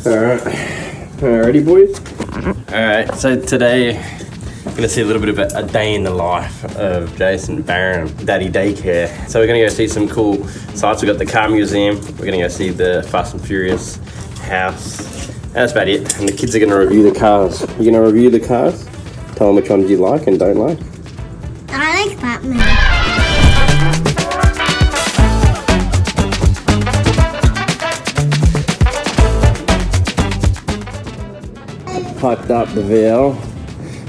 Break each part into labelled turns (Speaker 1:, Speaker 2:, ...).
Speaker 1: Alright, alrighty boys. Alright, so today we're going to see a little bit of a day in the life of Jason Barron, Daddy Daycare. So we're going to go see some cool sites. We've got the Car Museum, we're going to go see the Fast and Furious house. That's about it. And the kids are going to review the cars. You're going to review the cars? Tell them which ones you like and don't like.
Speaker 2: I like Batman.
Speaker 1: Hyped up the VL,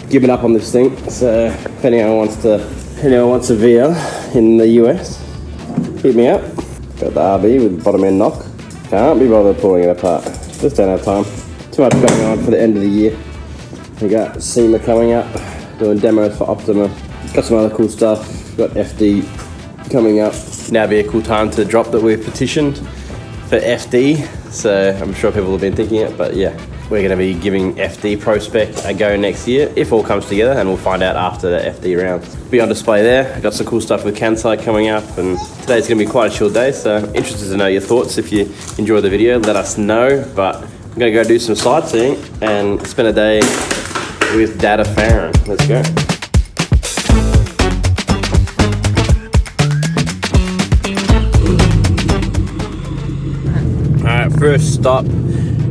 Speaker 1: giving up on this thing. So if anyone wants a VL in the US, hit me up. Got the RB with bottom end knock. Can't be bothered pulling it apart. Just don't have time. Too much going on for the end of the year. We got SEMA coming up, doing demos for Optima. Got some other cool stuff. Got FD coming up. Now be a cool time to drop that we've petitioned for FD. So I'm sure people have been thinking it, but yeah. We're going to be giving FD Pro Spec a go next year, if all comes together, and we'll find out after the FD rounds. Be on display there. I've got some cool stuff with Kansai coming up, and today's going to be quite a chill day, so interested to know your thoughts. If you enjoy the video, let us know, but I'm going to go do some sightseeing and spend a day with Dada Farron. Let's go. Alright, first stop.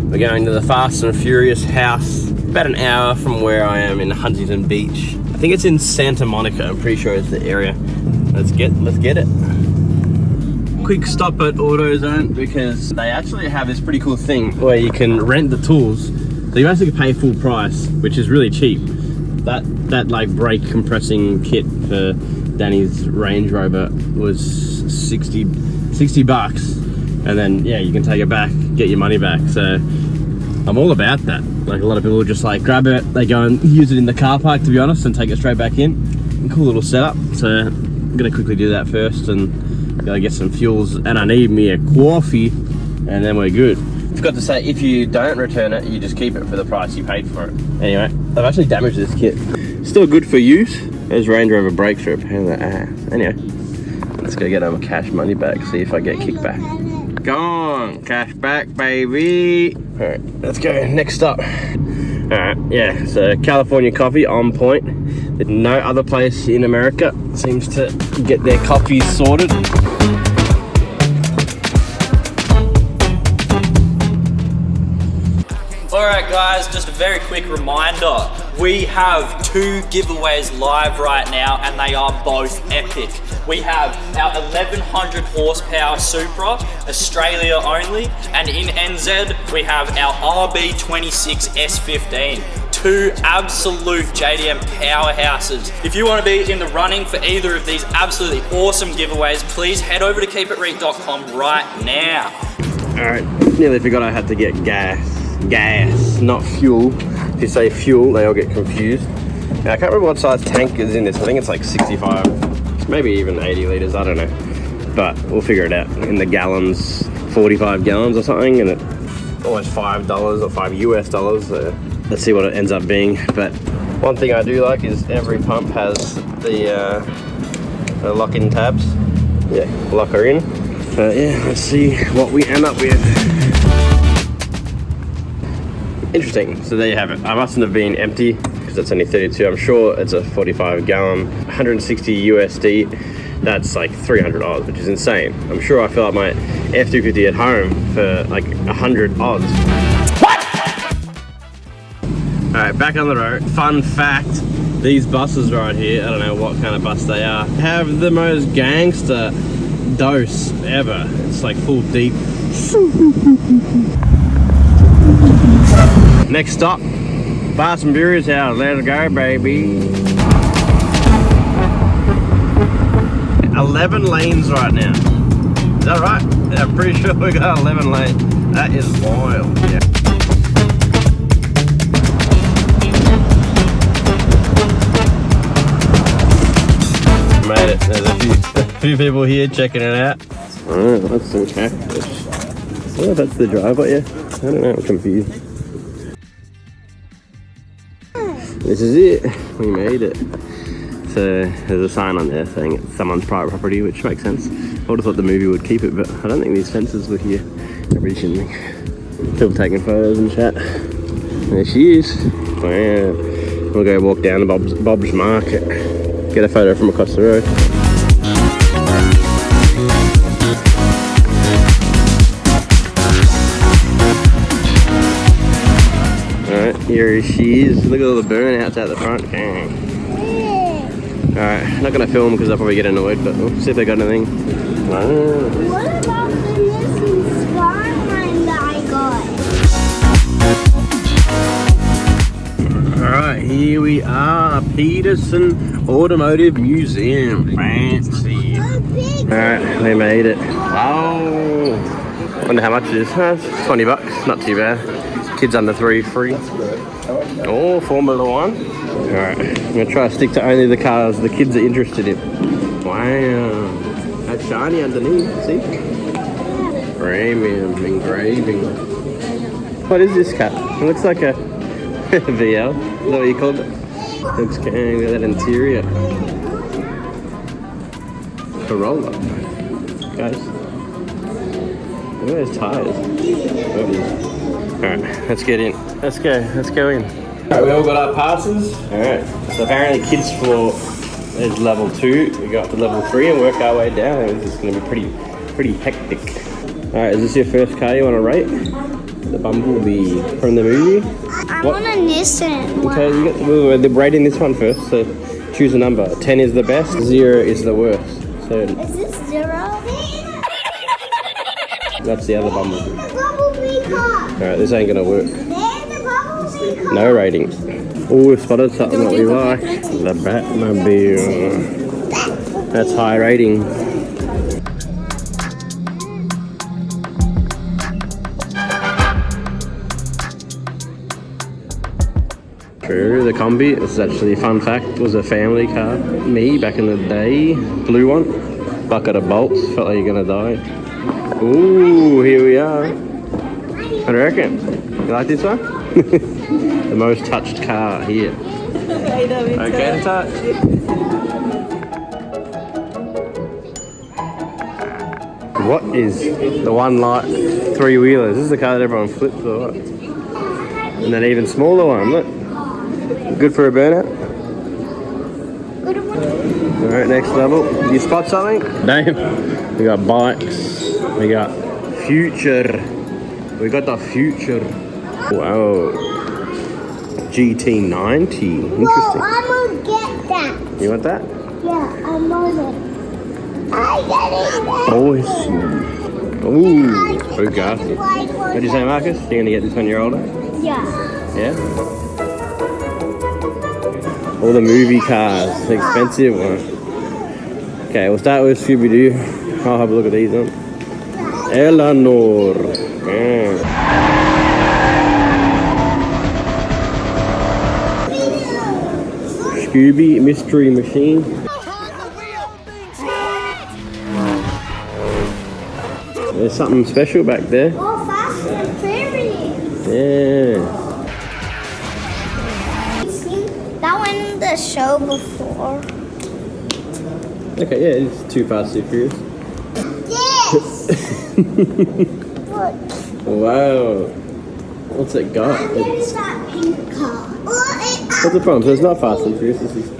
Speaker 1: We're going to the Fast and Furious house, about an hour from where I am in Huntington Beach. I think it's in Santa Monica, I'm pretty sure it's the area. Let's get it. Quick stop at AutoZone because they actually have this pretty cool thing where you can rent the tools. So you basically pay full price, which is really cheap. That like brake compressing kit for Danny's Range Rover was 60 bucks. And then, yeah, you can take it back, get your money back. So I'm all about that. Like, a lot of people just like grab it, they go and use it in the car park, to be honest, and take it straight back in. Cool little setup. So I'm gonna quickly do that first and gotta get some fuels. And I need me a coffee, and then we're good. I forgot to say, if you don't return it, you just keep it for the price you paid for it. Anyway, I've actually damaged this kit. Still good for use. There's Range Rover brake strip. Anyway, let's go get our cash money back, see if I get kickback. Go on, cash back, baby. All right, let's go. Next up. All right, yeah, so California coffee on point. There's no other place in America seems to get their coffee sorted.
Speaker 3: Alright guys, just a very quick reminder. We have 2 giveaways live right now and they are both epic. We have our 1100 horsepower Supra, Australia only, and in NZ we have our RB26 S15. 2 absolute JDM powerhouses. If you want to be in the running for either of these absolutely awesome giveaways, please head over to keepitreet.com right now.
Speaker 1: Alright, nearly forgot I had to get gas, not fuel. If you say fuel, they all get confused. Now, I can't remember what size tank is in this. I think it's like 65, maybe even 80 litres, I don't know. But we'll figure it out. In the gallons, 45 gallons or something, and it's almost $5 or $5 US. So let's see what it ends up being. But one thing I do like is every pump has the lock-in tabs. Yeah, lock her in. Yeah, let's see what we end up with. Interesting, so there you have it. I mustn't have been empty because it's only 32. I'm sure it's a 45 gallon, 160 USD. That's like 300 odds, which is insane. I'm sure I fill up my F250 at home for like 100 odds. What? All right, back on the road. Fun fact, these buses right here, I don't know what kind of bus they are, have the most gangster dose ever. It's like full deep. Next stop, Fast and Furious house. Let's go, baby. 11 lanes right now. Is that right? Yeah, I'm pretty sure we got 11 lanes. That is wild. Yeah. Made it. There's a few people here checking it out. Oh, that's some cactus. Oh, that's the driveway. Yeah. I don't know. I'm confused. This is it. We made it. So there's a sign on there saying it's someone's private property, which makes sense. I would have thought the movie would keep it, but I don't think these fences were here originally. Still taking photos and chat. There she is. Wow. We'll go walk down to Bob's Market. Get a photo from across the road. Alright, here she is. Look at all the burnouts out the front. Alright, not gonna film because I'll probably get annoyed, but we'll see if they got anything.
Speaker 2: What about the missing skyline that I got?
Speaker 1: Alright, here we are. Peterson Automotive Museum. Fancy. Alright, we made it. Wow. Wonder how much it is. It's 20 bucks. Not too bad. Kids under 3 free. Oh, Formula 1. Alright, I'm going to try to stick to only the cars the kids are interested in. Wow. That's shiny underneath, see? Premium engraving. What is this car? It looks like a VL. Is that what you called it? Looks kind of that interior. Corolla. Guys. Look at those tires. Alright, let's get in. Let's go in. Alright, we all got our passes. Alright, so apparently kids floor is level 2. We got to level 3 and work our way down. This is going to be pretty hectic. Alright, is this your first car you want to rate? The Bumblebee from the movie?
Speaker 2: I want a Nissan one.
Speaker 1: Okay, we're rating this one first, so choose a number. 10 is the best, 0 is the worst. So
Speaker 2: Is this 0?
Speaker 1: that's the other Bumblebee.
Speaker 2: Bumblebee car.
Speaker 1: Alright, this ain't gonna work.
Speaker 2: There's the Bumblebee car.
Speaker 1: No ratings. Oh, we've spotted something that we like. The Batmobile. That's high rating. True, the Combi, this is actually a fun fact, was a family car. Me, back in the day, blue one. Bucket of bolts, felt like you're gonna die. Ooh, here we are. What do you reckon? You like this one? The most touched car here. Okay to touch. What is the one light 3-wheelers? This is the car that everyone flips or what? And that even smaller one, look. Good for a burnout. Alright, next level. Did you spot something? Damn. We got bikes. We got future. We got the future. Wow. GT90. Interesting.
Speaker 2: Whoa, I'm gonna get that.
Speaker 1: You want that?
Speaker 2: Yeah, I'm on it. I get it.
Speaker 1: Oh, I see. Ooh, Bugatti. What did you say, Marcus? You're gonna get this when you're older?
Speaker 2: Yeah.
Speaker 1: Yeah? All the movie cars, the expensive one. Okay, we'll start with Scooby-Doo. I'll have a look at these ones. Eleanor. Yeah. Scooby Mystery Machine. There's something special back there.
Speaker 2: Oh, Fast and Furious.
Speaker 1: Yeah.
Speaker 2: See, that one in the show before.
Speaker 1: Okay, yeah, it's too Fast and Furious.
Speaker 2: Yes. Look.
Speaker 1: Wow. What's it got?
Speaker 2: I'm getting that pink car.
Speaker 1: What's the problem? So it's not Fast and Furious. This is.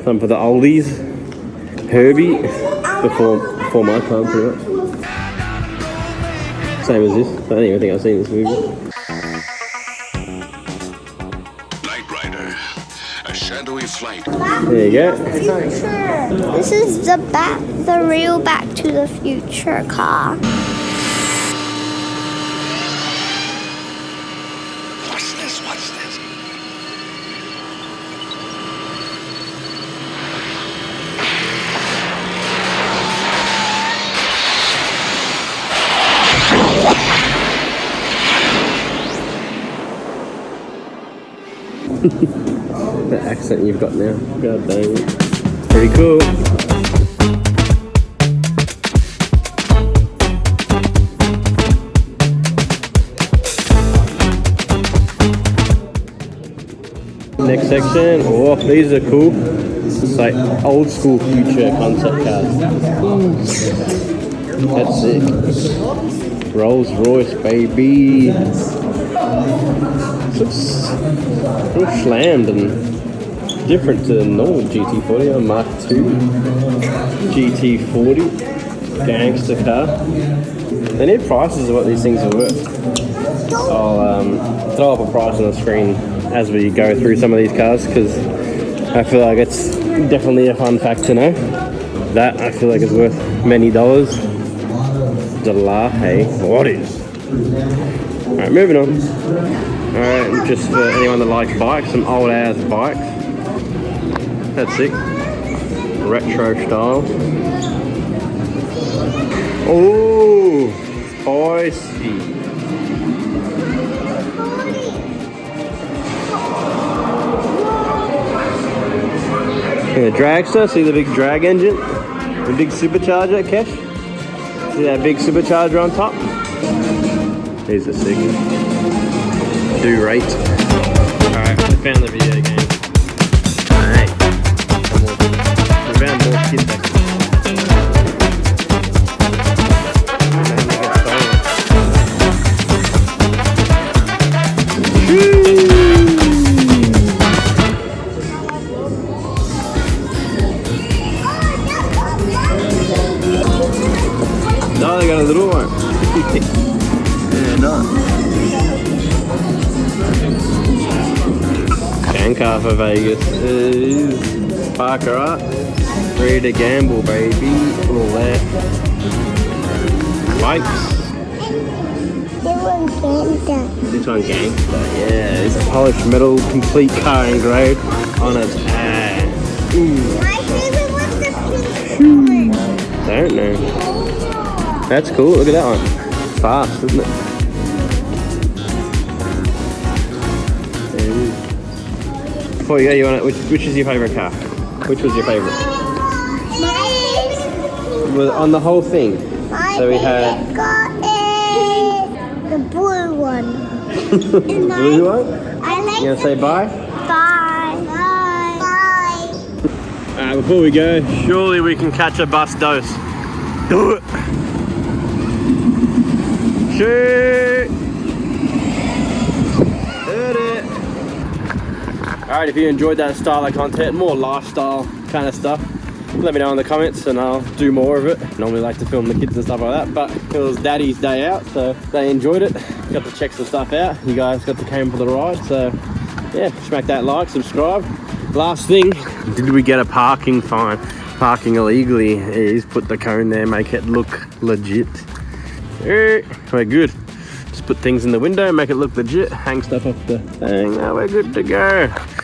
Speaker 1: Time for the oldies. Herbie. Before my time, pretty much. Same as this. I don't even think I've seen this movie.
Speaker 4: Knight Rider, a shadowy flight.
Speaker 1: There you go.
Speaker 2: Future. This is the real Back to the Future car.
Speaker 4: What's this? What's this?
Speaker 1: The accent you've got now. God dang it. Pretty cool. Next section. Oh, these are cool. It's like old school future concept cars. That's sick. Rolls Royce, baby. This looks real slammed and different to the normal GT40 or Mark II. GT40 gangster car. They need prices of what these things are worth. I'll throw up a price on the screen as we go through some of these cars because I feel like it's definitely a fun fact to know. That I feel like is worth many dollars. Hey, what is? Alright, moving on. Alright, just for anyone that likes bikes, some old ass bikes. That's sick. Retro style. Oh, spicy. The dragster, see the big drag engine? The big supercharger, Kesh? See that big supercharger on top? These are sick. Do rate. Alright, we found the video game. Hey. We found more kids back there. No, they got a little one. Yeah, no. Gang car for Vegas is Parker up. Ready to gamble, baby. All that. Likes. This one gangster. Yeah, it's a polished metal, complete car engraved on its ass.
Speaker 2: My favorite was the pink one.
Speaker 1: Don't know. That's cool. Look at that one. It's fast, isn't it? Before you go, you want to, which is your favorite car? Which was your favorite? Was on the whole thing. So we had
Speaker 2: the blue one.
Speaker 1: the blue one.
Speaker 2: I like
Speaker 1: You gonna say bye?
Speaker 2: Bye. Bye.
Speaker 1: Alright, before we go, surely we can catch a bus dose. Do it. Shit. Did it. Alright, if you enjoyed that style of content, more lifestyle kind of stuff, let me know in the comments and I'll do more of it. Normally like to film the kids and stuff like that, but it was Daddy's day out, so they enjoyed it. Got to check some stuff out. You guys got to come for the ride, so yeah, smack that like, subscribe. Last thing, did we get a parking fine? Parking illegally is put the cone there, make it look legit. We're good. Just put things in the window, make it look legit, hang stuff off the thing. Now we're good to go.